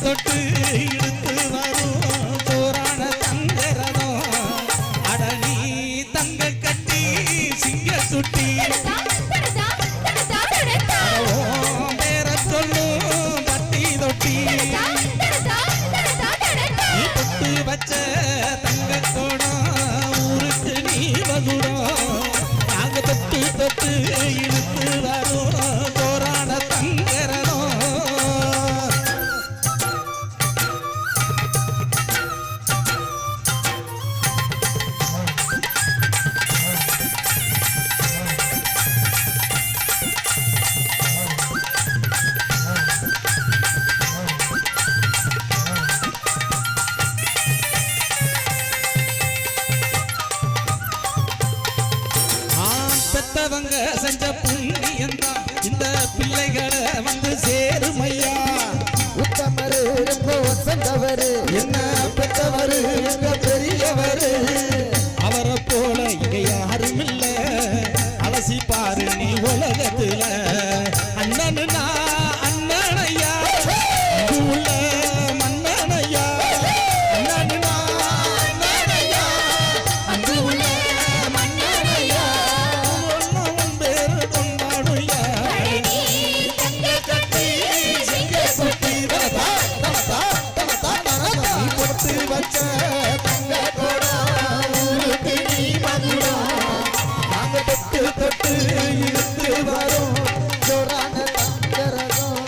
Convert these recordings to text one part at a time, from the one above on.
தொட்டு இழுத்து வரும் சோறான தங்கரதம் அடனி தங்க கட்டி சிங்க சுட்டி பேர சொல்லும் பட்டி தொட்டி நீ தொட்டு வச்ச தங்க கோடம் ஊருக்கு நீ வகுடம் நாங்க தொட்டு தொட்டு இழுத்து வரும் சோறான தங்கரதம் பெத்தவங்க செஞ்ச புண்ணியந்தான் இந்த பிள்ளைகளை வந்து சேருமையா உத்தமரு வசந்தவரு என்ன பெத்தவரு எங்க பெரியவரு அவரை போல இங்க யாரும் இல்ல அலசி பாரு நீ உலகத்துல அண்ணனுனா அண்ணனையா உள்ள மன்னனையா அண்ணனுனா அண்ணனையா அங்கு உள்ள மன்னனையா உன் பேரு கொண்டாடுயா கொடுத்து வச்ச தங்க கோடம் ஊருக்கு நீ மகுடம் நாங்க தொட்டு தொட்டு இழுத்து வரும் ஜோரான தங்கரதம்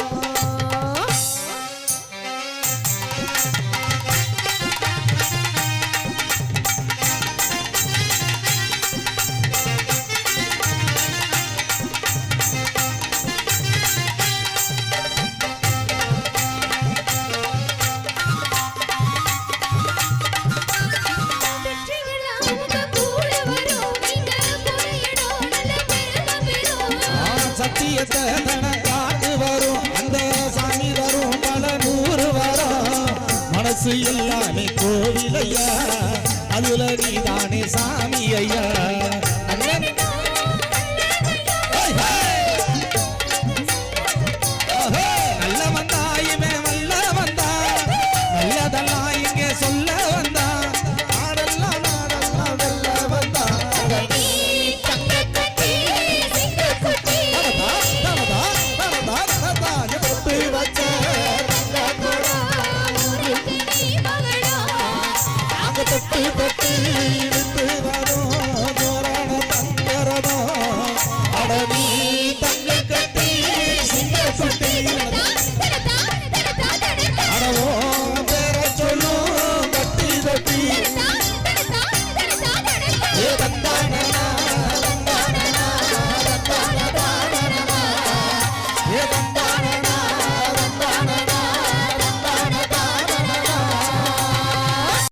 சத்தியத்தை காத்து வரும் அந்த சாமி வரும் பல நூறு வரும் மனசு எல்லாமே கோவிலையா